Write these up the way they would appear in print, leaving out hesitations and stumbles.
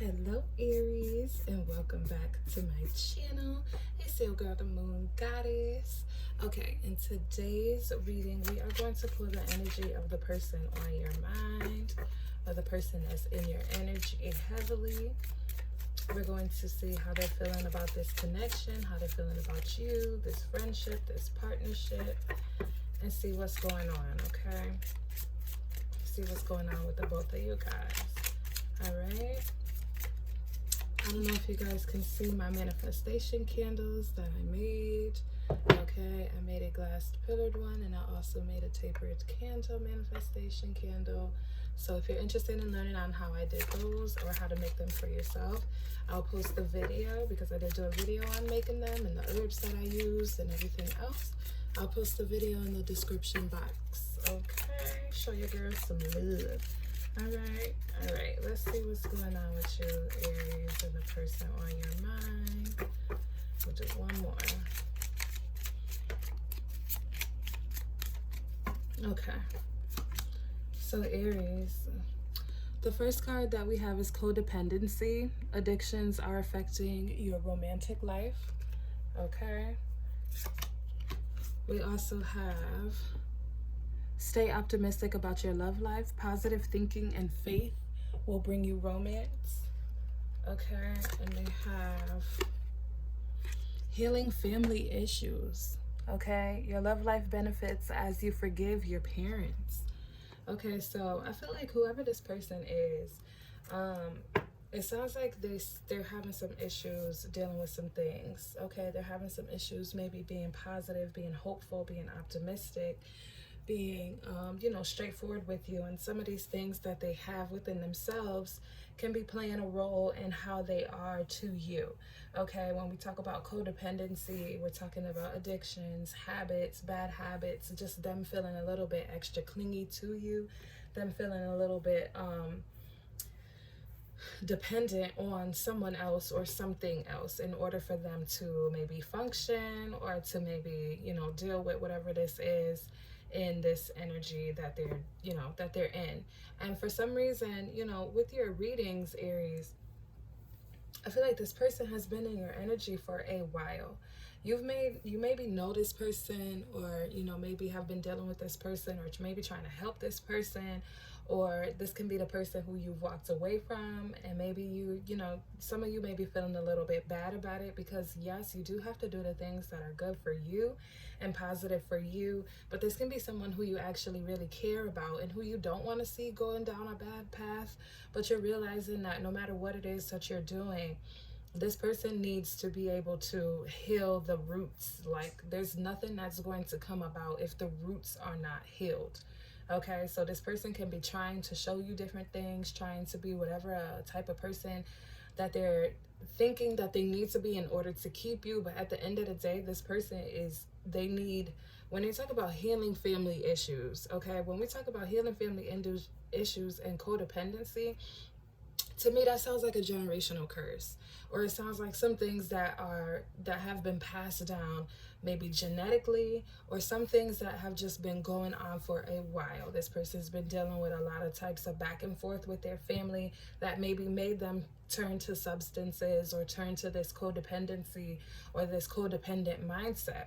Hello Aries, and welcome back to my channel. It's your girl the Moon Goddess. Okay, in today's reading we are going to pull the energy of the person on your mind, or the person that's in your energy heavily. We're going to see how they're feeling about this connection, how they're feeling about you, this friendship, this partnership, and see what's going on. Okay, see what's going on with the both of you guys. All right, I don't know if you guys can see my manifestation candles that I made. Okay, I made a glass pillared one, and I also made a tapered candle manifestation candle. So if you're interested in learning on how I did those or how to make them for yourself, I'll post the video, because I did do a video on making them and the herbs that I used and everything else. I'll post the video in the description box. Okay, show your girl some love. All right, let's see what's going on with you, Aries, and the person on your mind. We'll do one more. Okay, so Aries, the first card that we have is codependency. Addictions are affecting your romantic life. Okay, we also have stay optimistic about your love life. Positive thinking and faith will bring you romance. Okay, and they have healing family issues. Okay, your love life benefits as you forgive your parents. Okay, so I feel like whoever this person is, it sounds like they're having some issues dealing with some things. Okay, they're having some issues maybe being positive, being hopeful, being optimistic, being straightforward with you, and some of these things that they have within themselves can be playing a role in how they are to you. Okay, when we talk about codependency, we're talking about addictions, habits, bad habits, just them feeling a little bit extra clingy to you, them feeling a little bit dependent on someone else or something else in order for them to maybe function, or to maybe deal with whatever this is in this energy that they're in. And for some reason, with your readings, Aries, I feel like this person has been in your energy for a while. You maybe know this person, or maybe have been dealing with this person, or maybe trying to help this person, or this can be the person who you've walked away from, and maybe some of you may be feeling a little bit bad about it, because yes, you do have to do the things that are good for you and positive for you, but this can be someone who you actually really care about and who you don't want to see going down a bad path, but you're realizing that no matter what it is that you're doing, this person needs to be able to heal the roots. Like, there's nothing that's going to come about if the roots are not healed. Okay, so this person can be trying to show you different things, trying to be whatever type of person that they're thinking that they need to be in order to keep you. But at the end of the day, this person when they talk about healing family issues, okay, when we talk about healing family issues and codependency, to me that sounds like a generational curse, or it sounds like some things that have been passed down, maybe genetically, or some things that have just been going on for a while. This person's been dealing with a lot of types of back and forth with their family that maybe made them turn to substances, or turn to this codependency, or this codependent mindset.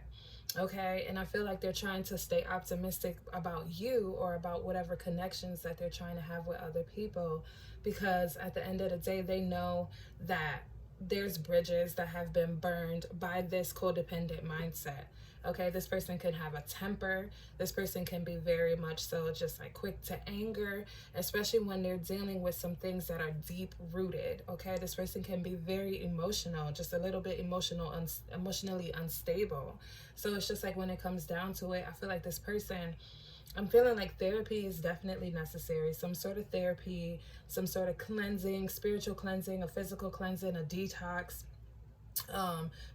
Okay, and I feel like they're trying to stay optimistic about you, or about whatever connections that they're trying to have with other people, because at the end of the day, they know that there's bridges that have been burned by this codependent mindset. Okay, this person can have a temper. This person can be very much so just like quick to anger, especially when they're dealing with some things that are deep rooted. Okay, this person can be very emotional, just a little bit emotionally unstable. So it's just like when it comes down to it, I feel like this person, I'm feeling like therapy is definitely necessary. Some sort of therapy, some sort of cleansing, spiritual cleansing, a physical cleansing, a detox,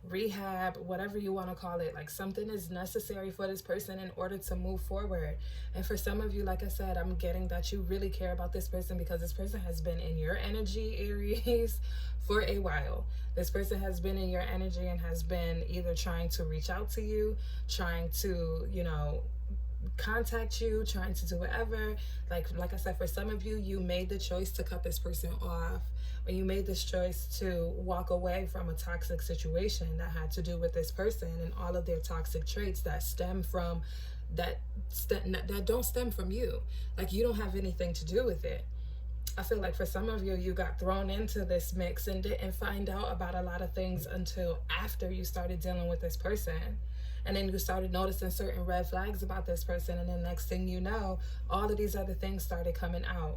rehab, whatever you want to call it. Like, something is necessary for this person in order to move forward. And for some of you, like I said, I'm getting that you really care about this person, because this person has been in your energy, Aries, for a while. This person has been in your energy and has been either trying to reach out to you, trying to contact you, trying to do whatever. Like I said, for some of you, you made the choice to cut this person off, or you made this choice to walk away from a toxic situation that had to do with this person and all of their toxic traits that stem from that don't stem from you. Like, you don't have anything to do with it. I feel like for some of you, you got thrown into this mix and didn't find out about a lot of things until after you started dealing with this person. And then you started noticing certain red flags about this person. And then next thing you know, all of these other things started coming out.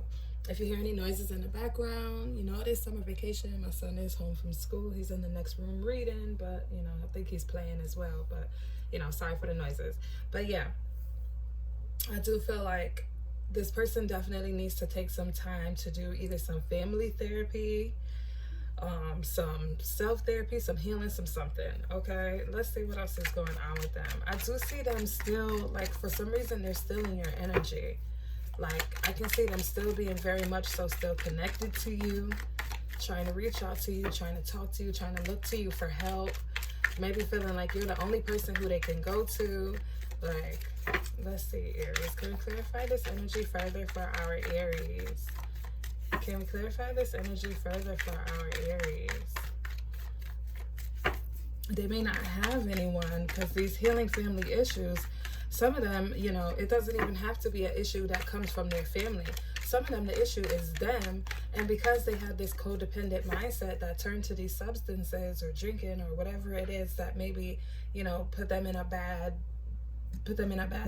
If you hear any noises in the background, you know, it is summer vacation. My son is home from school. He's in the next room reading, but, you know, I think he's playing as well. But, you know, sorry for the noises. But yeah, I do feel like this person definitely needs to take some time to do either some family therapy, some self-therapy, some healing, some something. Okay, let's see what else is going on with them. I do see them still, like, for some reason they're still in your energy. Like, I can see them still being very much so still connected to you, trying to reach out to you, trying to talk to you, trying to look to you for help, maybe feeling like you're the only person who they can go to. Like, let's see, Aries, can we clarify this energy further for our Aries? Can we clarify this energy further for our Aries? They may not have anyone, because these healing family issues, some of them, you know, it doesn't even have to be an issue that comes from their family. Some of them, the issue is them, and because they have this codependent mindset that turned to these substances or drinking or whatever it is that maybe, you know, put them in a bad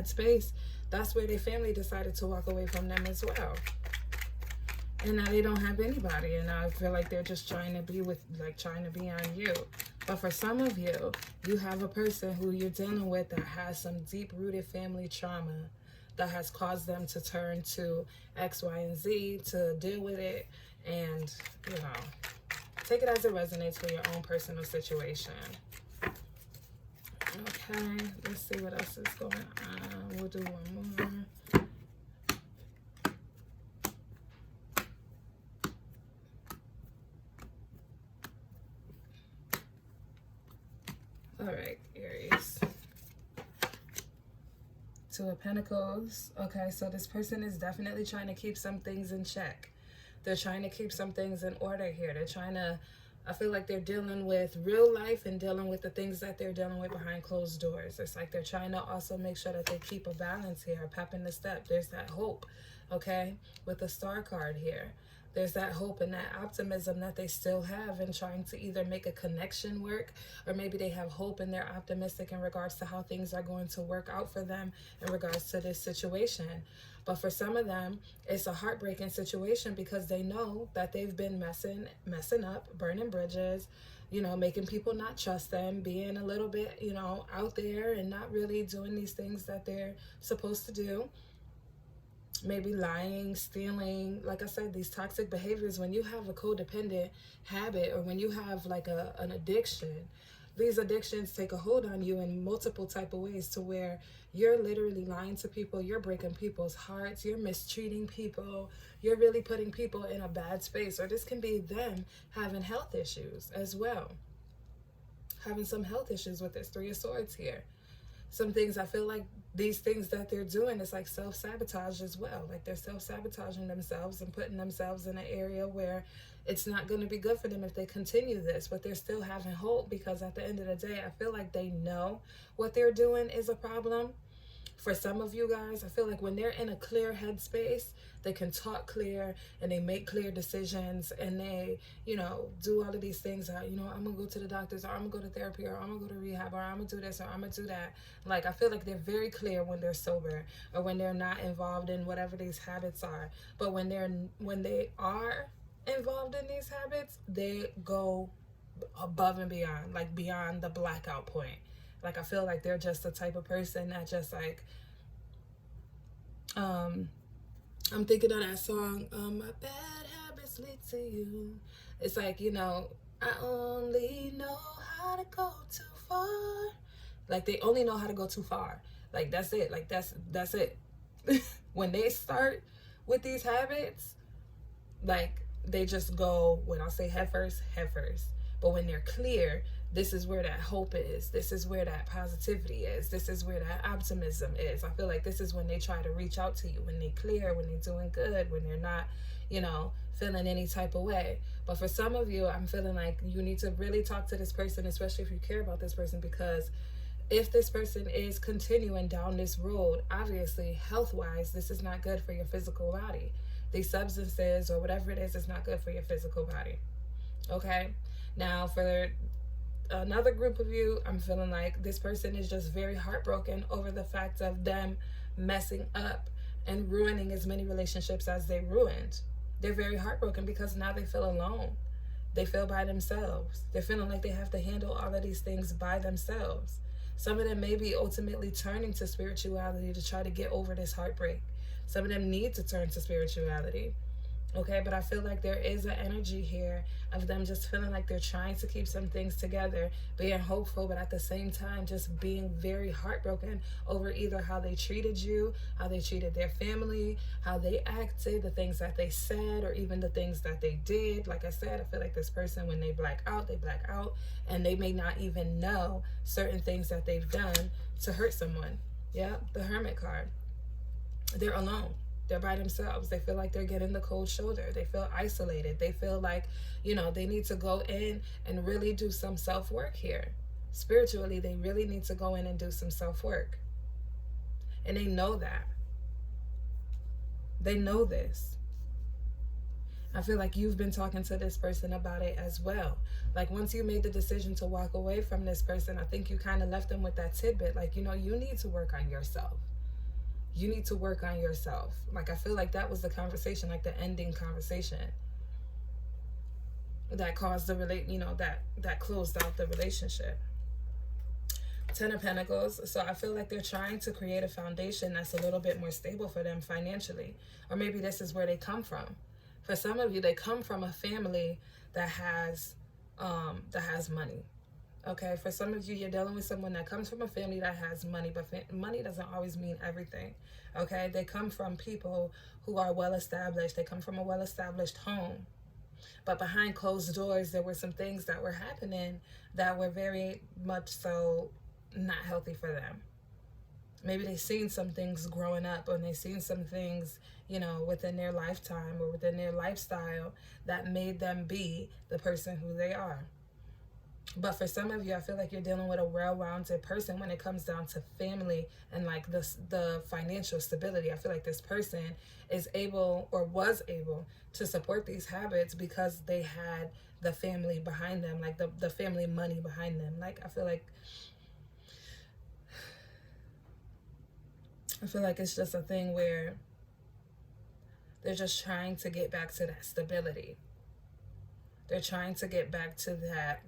space, that's where their family decided to walk away from them as well. And now they don't have anybody, and I feel like they're just trying to be on you. But for some of you, you have a person who you're dealing with that has some deep-rooted family trauma that has caused them to turn to X, Y, and Z to deal with it. And, you know, take it as it resonates for your own personal situation. Okay, let's see what else is going on. We'll do one more. All right, Aries. Two of Pentacles. Okay, so this person is definitely trying to keep some things in check. They're trying to keep some things in order here. They're trying to, I feel like they're dealing with real life and dealing with the things that they're dealing with behind closed doors. It's like they're trying to also make sure that they keep a balance here, a pep in the step. There's that hope, okay, with the Star card here. There's that hope and that optimism that they still have in trying to either make a connection work, or maybe they have hope and they're optimistic in regards to how things are going to work out for them in regards to this situation. But for some of them, it's a heartbreaking situation because they know that they've been messing up, burning bridges, you know, making people not trust them, being a little bit, you know, out there and not really doing these things that they're supposed to do. Maybe lying, stealing, like I said, these toxic behaviors. When you have a codependent habit, or when you have like an addiction, these addictions take a hold on you in multiple type of ways, to where you're literally lying to people, you're breaking people's hearts, you're mistreating people, you're really putting people in a bad space. Or this can be them having health issues as well, having some health issues with this Three of Swords here. Some things, I feel like these things that they're doing is like self-sabotage as well. Like, they're self-sabotaging themselves and putting themselves in an area where it's not going to be good for them if they continue this. But they're still having hope, because at the end of the day, I feel like they know what they're doing is a problem. For some of you guys, I feel like when they're in a clear headspace, they can talk clear and they make clear decisions, and they, you know, do all of these things. You know, I'm going to go to the doctors, or I'm going to go to therapy, or I'm going to go to rehab, or I'm going to do this, or I'm going to do that. Like, I feel like they're very clear when they're sober, or when they're not involved in whatever these habits are. But when they are involved in these habits, they go above and beyond, like beyond the blackout point. Like, I feel like they're just the type of person that just like, I'm thinking of that song, my bad habits lead to you. It's like, you know, I only know how to go too far. Like, they only know how to go too far. Like, that's it. Like, that's it. When they start with these habits, like, they just go, when I say head first, head first. But when they're clear, this is where that hope is. This is where that positivity is. This is where that optimism is. I feel like this is when they try to reach out to you, when they're clear, when they're doing good, when they're not, feeling any type of way. But for some of you, I'm feeling like you need to really talk to this person, especially if you care about this person, because if this person is continuing down this road, obviously, health wise, this is not good for your physical body. These substances or whatever it is not good for your physical body. Okay? Now, for another group of you, I'm feeling like this person is just very heartbroken over the fact of them messing up and ruining as many relationships as they ruined. They're very heartbroken because now they feel alone. They feel by themselves. They're feeling like they have to handle all of these things by themselves. Some of them may be ultimately turning to spirituality to try to get over this heartbreak. Some of them need to turn to spirituality. Okay, but I feel like there is an energy here of them just feeling like they're trying to keep some things together, being hopeful, but at the same time just being very heartbroken over either how they treated you, how they treated their family, how they acted, the things that they said, or even the things that they did. Like I said, I feel like this person, when they black out, and they may not even know certain things that they've done to hurt someone. Yeah, the Hermit card. They're alone. They're by themselves. They feel like they're getting the cold shoulder. They feel isolated. They feel like, they need to go in and really do some self-work here. Spiritually, they really need to go in and do some self-work. And they know that. They know this. I feel like you've been talking to this person about it as well. Like, once you made the decision to walk away from this person, I think you kind of left them with that tidbit. Like, you need to work on yourself. You need to work on yourself. Like, I feel like that was the conversation, like the ending conversation that caused that closed out the relationship. 10 of Pentacles. So I feel like they're trying to create a foundation that's a little bit more stable for them financially. Or maybe this is where they come from. For some of you, they come from a family that has money. Okay, for some of you, you're dealing with someone that comes from a family that has money, but money doesn't always mean everything. Okay, they come from people who are well established. They come from a well established home. But behind closed doors, there were some things that were happening that were very much so not healthy for them. Maybe they've seen some things growing up, or they've seen some things, within their lifetime or within their lifestyle that made them be the person who they are. But for some of you, I feel like you're dealing with a well-rounded person when it comes down to family and like the financial stability. I feel like this person is able or was able to support these habits because they had the family behind them, like the family money behind them. Like, I feel like it's just a thing where they're just trying to get back to that stability. They're trying to get back to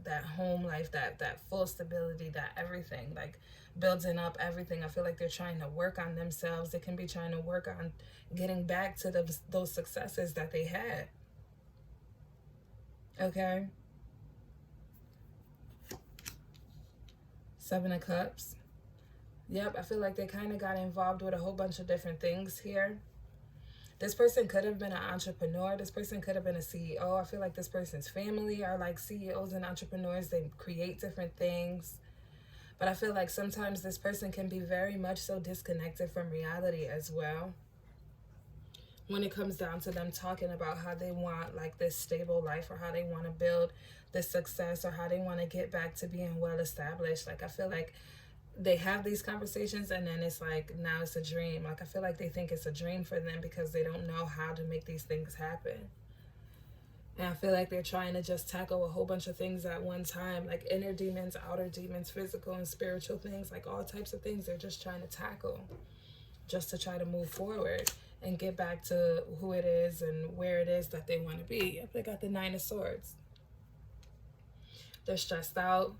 that home life, that full stability, that everything, like building up everything. I feel like they're trying to work on themselves. They can be trying to work on getting back to those successes that they had. Okay? 7 of Cups. Yep, I feel like they kind of got involved with a whole bunch of different things here. This person could have been an entrepreneur. This person could have been a CEO. I feel like this person's family are like CEOs and entrepreneurs. They create different things. But I feel like sometimes this person can be very much so disconnected from reality as well. When it comes down to them talking about how they want like this stable life, or how they want to build this success, or how they want to get back to being well established. Like, I feel like they have these conversations and then it's like, now it's a dream. Like, I feel like they think it's a dream for them because they don't know how to make these things happen. And I feel like they're trying to just tackle a whole bunch of things at one time, like inner demons, outer demons, physical and spiritual things, like all types of things they're just trying to tackle just to try to move forward and get back to who it is and where it is that they want to be. They got the 9 of Swords. They're stressed out,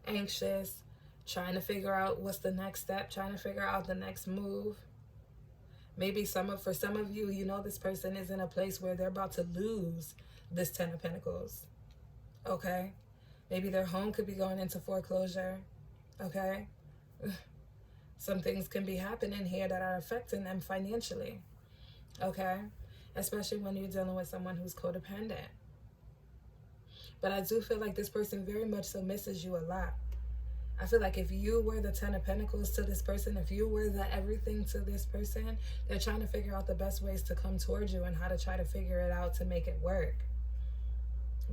anxious, trying to figure out what's the next step, trying to figure out the next move. Maybe for some of you, this person is in a place where they're about to lose this 10 of Pentacles. Okay? Maybe their home could be going into foreclosure. Okay? Some things can be happening here that are affecting them financially. Okay? Especially when you're dealing with someone who's codependent. But I do feel like this person very much so misses you a lot. I feel like if you were the 10 of Pentacles to this person, if you were the everything to this person, they're trying to figure out the best ways to come towards you and how to try to figure it out to make it work.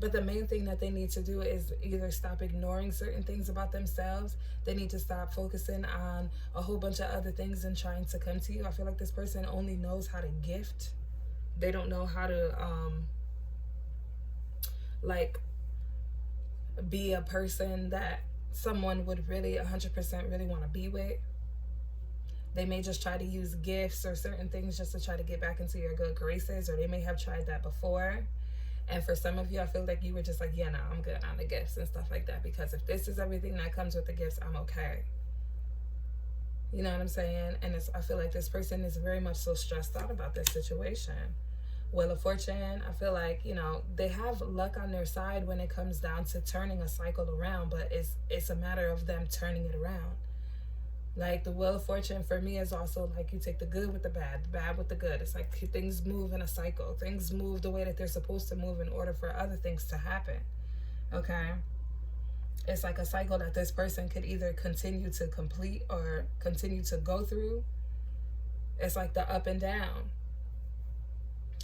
But the main thing that they need to do is either stop ignoring certain things about themselves. They need to stop focusing on a whole bunch of other things and trying to come to you. I feel like this person only knows how to gift. They don't know how to like be a person that someone would really 100% really want to be with. They may just try to use gifts or certain things just to try to get back into your good graces, or they may have tried that before. And for some of you, I feel like you were just like, yeah, no, I'm good on the gifts and stuff like that, because if this is everything that comes with the gifts, I'm okay. You know what I'm saying? And I feel like this person is very much so stressed out about this situation. Wheel of Fortune, I feel like, you know, they have luck on their side when it comes down to turning a cycle around, but it's a matter of them turning it around. Like the Wheel of Fortune for me is also like you take the good with the bad with the good. It's like things move in a cycle. Things move the way that they're supposed to move in order for other things to happen. Okay? It's like a cycle that this person could either continue to complete or continue to go through. It's like the up and down.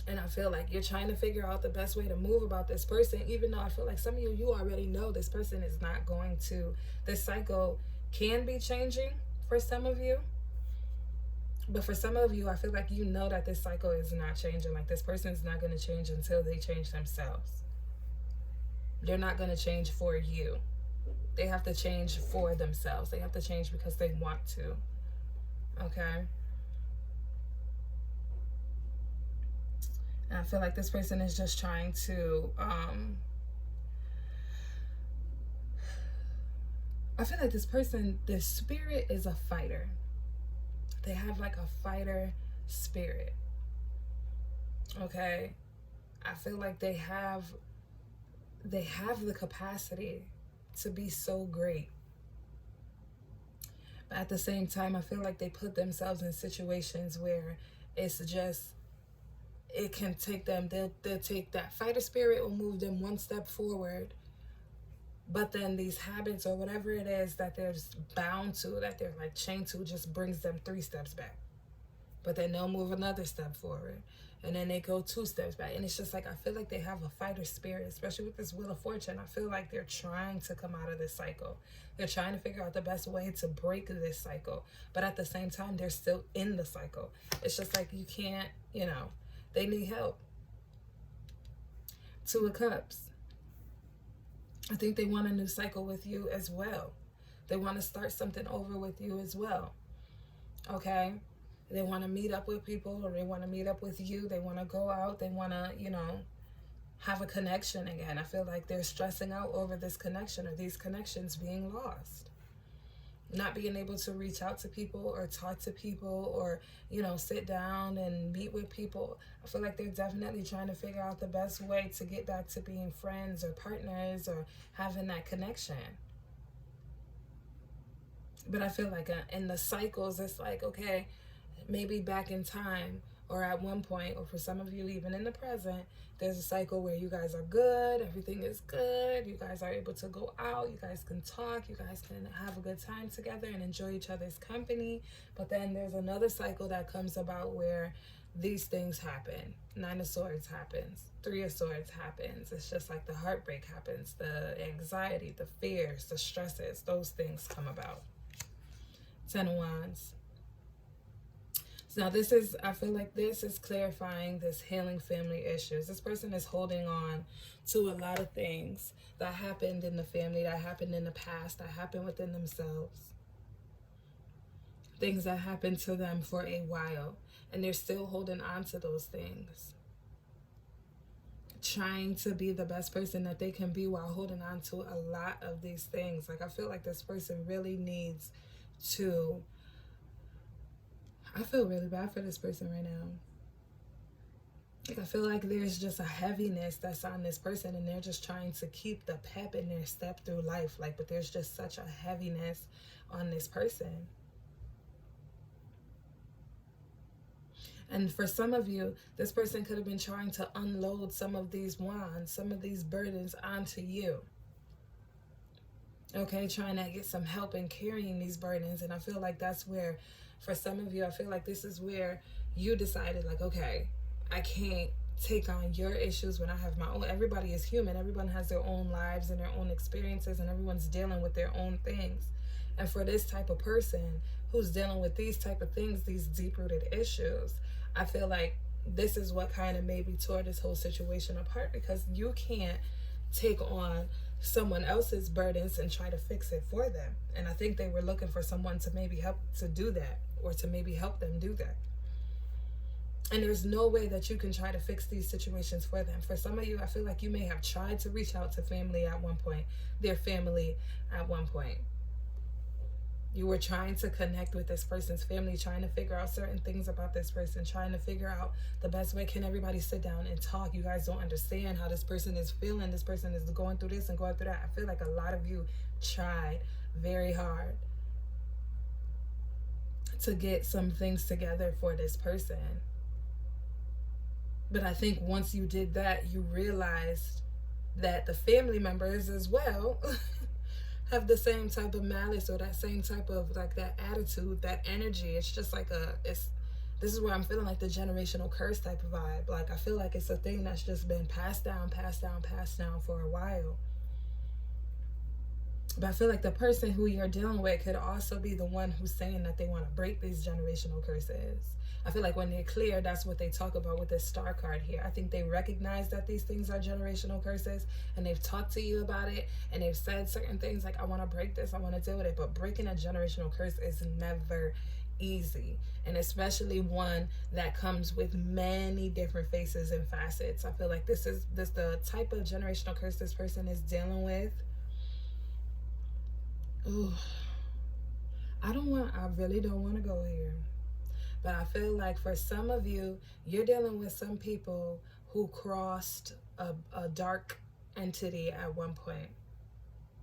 And I feel like you're trying to figure out the best way to move about this person, even though I feel like some of you already know this person is not going to, this cycle can be changing for some of you. But for some of you, I feel like you know that this cycle is not changing. Like this person is not going to change until they change themselves. They're not going to change for you. They have to change for themselves. They have to change because they want to. Okay? And I feel like this person is just trying to, I feel like this person, their spirit is a fighter. They have like a fighter spirit. Okay? I feel like they have the capacity to be so great. But at the same time, I feel like they put themselves in situations where it's just, it can take them, they'll take that fighter spirit, will move them one step forward, but then these habits or whatever it is that they're just bound to, that they're like chained to, just brings them 3 steps back. But then they'll move another step forward, and then they go 2 steps back. And it's just like, I feel like they have a fighter spirit, especially with this Wheel of Fortune. I feel like they're trying to come out of this cycle. They're trying to figure out the best way to break this cycle, but at the same time, they're still in the cycle. It's just like, you can't, you know, they need help. 2 of Cups. I think they want a new cycle with you as well. They want to start something over with you as well. Okay? They want to meet up with people, or they want to meet up with you. They want to go out. They want to, you know, have a connection again. I feel like they're stressing out over this connection or these connections being lost. Not being able to reach out to people or talk to people or, you know, sit down and meet with people. I feel like they're definitely trying to figure out the best way to get back to being friends or partners or having that connection. But I feel like in the cycles, it's like, okay, maybe back in time or at one point, or for some of you even in the present, there's a cycle where you guys are good, everything is good, you guys are able to go out, you guys can talk, you guys can have a good time together and enjoy each other's company. But then there's another cycle that comes about where these things happen. 9 of Swords happens, 3 of Swords happens. It's just like the heartbreak happens, the anxiety, the fears, the stresses, those things come about. 10 of Wands. Now this is, I feel like this is clarifying this healing family issues. This person is holding on to a lot of things that happened in the family, that happened in the past, that happened within themselves. Things that happened to them for a while. And they're still holding on to those things. Trying to be the best person that they can be while holding on to a lot of these things. Like I feel like this person really needs to, I feel really bad for this person right now. Like I feel like there's just a heaviness that's on this person, and they're just trying to keep the pep in their step through life. Like, but there's just such a heaviness on this person. And for some of you, this person could have been trying to unload some of these wands, some of these burdens onto you. Okay, trying to get some help in carrying these burdens. And I feel like that's where, for some of you, I feel like this is where you decided, like, okay, I can't take on your issues when I have my own. Everybody is human. Everyone has their own lives and their own experiences, and everyone's dealing with their own things. And for this type of person who's dealing with these type of things, these deep-rooted issues, I feel like this is what kind of maybe tore this whole situation apart, because you can't take on someone else's burdens and try to fix it for them. And I think they were looking for someone to maybe help to do that, or to maybe help them do that. And there's no way that you can try to fix these situations for them. For some of you, I feel like you may have tried to reach out to family at one point, their family at one point. You were trying to connect with this person's family, trying to figure out certain things about this person, trying to figure out the best way. Can everybody sit down and talk? You guys don't understand how this person is feeling. This person is going through this and going through that. I feel like a lot of you tried very hard to get some things together for this person. But I think once you did that, you realized that the family members as well have the same type of malice, or that same type of, like, that attitude, that energy. It's just like this is where I'm feeling like the generational curse type of vibe. Like, I feel like it's a thing that's just been passed down for a while. But I feel like the person who you're dealing with could also be the one who's saying that they want to break these generational curses. I feel like when they're clear, that's what they talk about with this star card here. I think they recognize that these things are generational curses, and they've talked to you about it, and they've said certain things like, I want to break this, I want to deal with it. But breaking a generational curse is never easy, and especially one that comes with many different faces and facets. I feel like this the type of generational curse this person is dealing with. Ooh, I really don't want to go here. But I feel like for some of you, you're dealing with some people who crossed a dark entity at one point.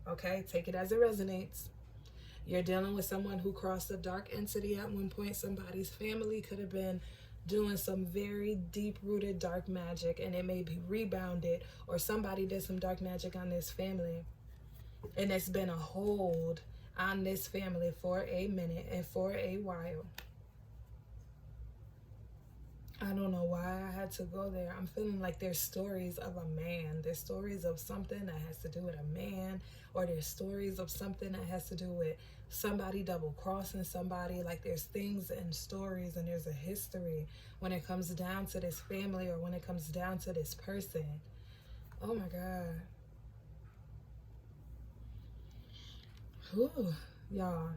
Okay, take it as it resonates. You're dealing with someone who crossed a dark entity at one point. Somebody's family could have been doing some very deep-rooted dark magic, and it may be rebounded, or somebody did some dark magic on this family, and it's been a hold on this family for a minute and for a while. I don't know why I had to go there. I'm feeling like there's stories of a man. There's stories of something that has to do with a man, or there's stories of something that has to do with somebody double-crossing somebody. Like, there's things and stories, and there's a history when it comes down to this family, or when it comes down to this person. Oh my God. Ooh, y'all.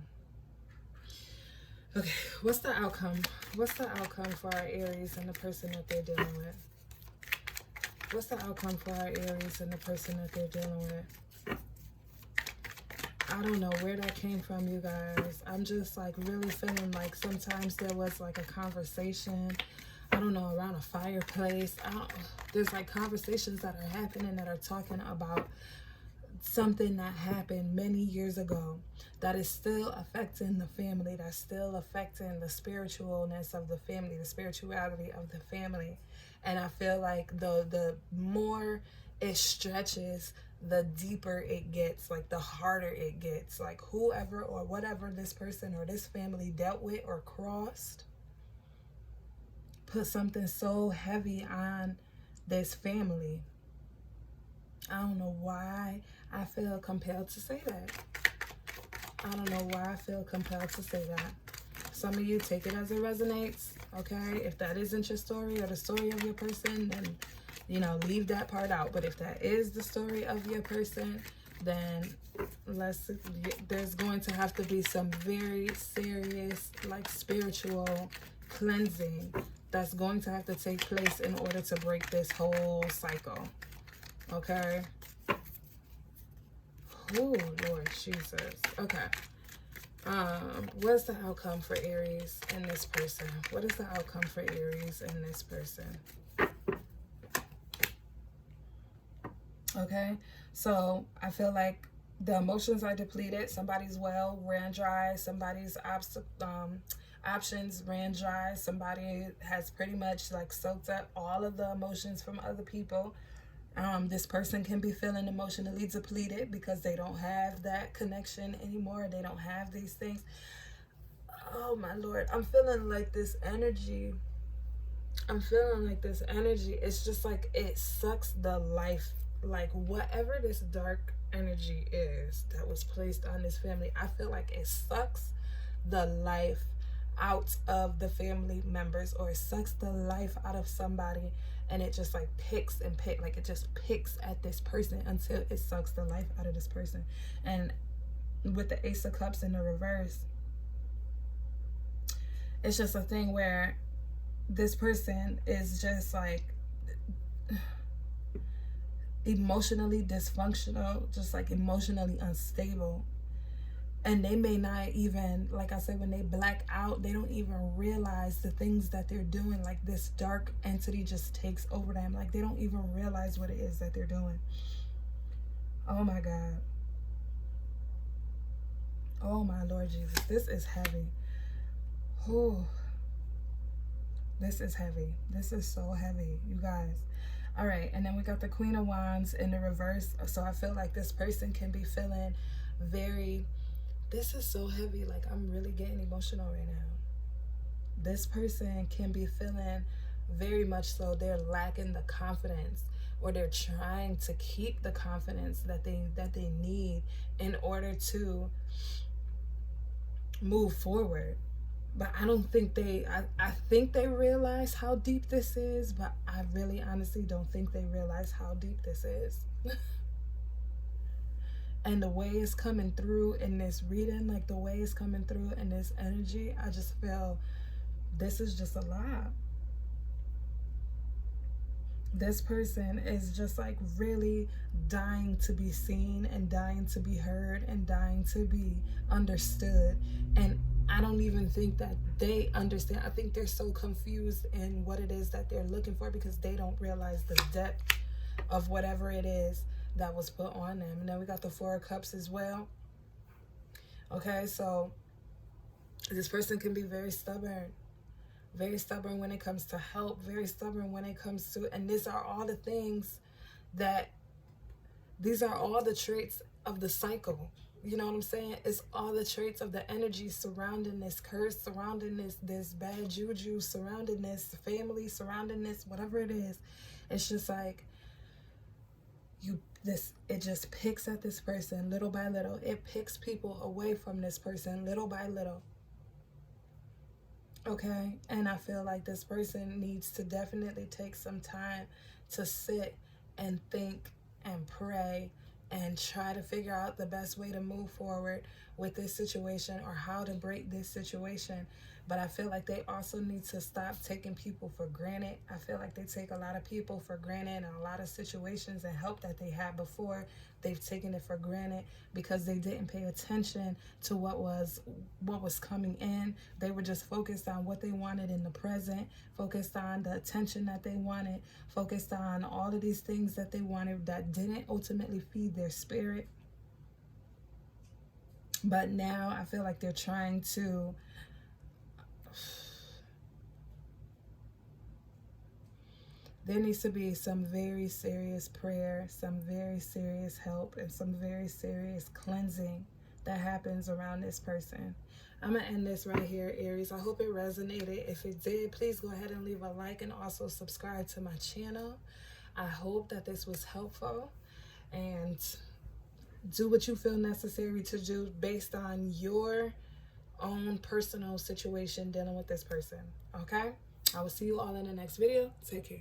Okay, what's the outcome? What's the outcome for our Aries and the person that they're dealing with? What's the outcome for our Aries and the person that they're dealing with? I don't know where that came from, you guys. I'm just like really feeling like sometimes there was like a conversation, I don't know, around a fireplace. There's like conversations that are happening that are talking about something that happened many years ago that is still affecting the family, that's still affecting the spiritualness of the family, the spirituality of the family. And I feel like the more it stretches, the deeper it gets, like the harder it gets. Like, whoever or whatever this person or this family dealt with or crossed put something so heavy on this family. I don't know why I feel compelled to say that. I don't know why I feel compelled to say that. Some of you take it as it resonates, okay? If that isn't your story or the story of your person, then, you know, leave that part out. But if that is the story of your person, then there's going to have to be some very serious, like, spiritual cleansing that's going to have to take place in order to break this whole cycle. Okay. Oh, Lord Jesus. Okay. What's the outcome for Aries and this person? What is the outcome for Aries and this person? Okay. So I feel like the emotions are depleted. Somebody's well ran dry. Somebody's options ran dry. Somebody has pretty much like soaked up all of the emotions from other people. This person can be feeling emotionally depleted because they don't have that connection anymore. They don't have these things. Oh my Lord, I'm feeling like this energy. It's just like it sucks the life, like whatever this dark energy is that was placed on this family. I feel like it sucks the life out of the family members, or it sucks the life out of somebody, and it just like picks and pick, like it just picks at this person until it sucks the life out of this person. And with the Ace of Cups in the reverse, it's just a thing where this person is just like emotionally dysfunctional, just like emotionally unstable. And they may not even, like I said, when they black out, they don't even realize the things that they're doing. Like this dark entity just takes over them. Like they don't even realize what it is that they're doing. Oh my God. Oh my Lord Jesus. This is heavy. Oh, this is heavy. This is so heavy, you guys. All right, and then we got the Queen of Wands in the reverse. So I feel like this person can be feeling very, this is so heavy. Like I'm really getting emotional right now. This person can be feeling very much so they're lacking the confidence, or they're trying to keep the confidence that they need in order to move forward. But I don't think I think they realize how deep this is, but I really honestly don't think they realize how deep this is. And the way it's coming through in this reading, like the way it's coming through in this energy, I just feel this is just a lot. This person is just like really dying to be seen and dying to be heard and dying to be understood. And I don't even think that they understand. I think they're so confused in what it is that they're looking for, because they don't realize the depth of whatever it is that was put on them. And then we got the Four of Cups as well. Okay, so this person can be very stubborn when it comes to help, very stubborn when it comes to, and these are all the things that, these are all the traits of the cycle. You know what I'm saying? It's all the traits of the energy surrounding this curse, surrounding this bad juju, surrounding this family, surrounding this, whatever it is. It's just like, it just picks at this person little by little. It picks people away from this person little by little. Okay, and I feel like this person needs to definitely take some time to sit and think and pray and try to figure out the best way to move forward with this situation, or how to break this situation. But I feel like they also need to stop taking people for granted. I feel like they take a lot of people for granted, and a lot of situations and help that they had before, they've taken it for granted because they didn't pay attention to what was coming in. They were just focused on what they wanted in the present, focused on the attention that they wanted, focused on all of these things that they wanted that didn't ultimately feed their spirit. But now I feel like they're trying to, there needs to be some very serious prayer, some very serious help, and some very serious cleansing that happens around this person. I'm going to end this right here, Aries. I hope it resonated. If it did, please go ahead and leave a like and also subscribe to my channel. I hope that this was helpful, and do what you feel necessary to do based on your own personal situation dealing with this person. Okay? I will see you all in the next video. Take care.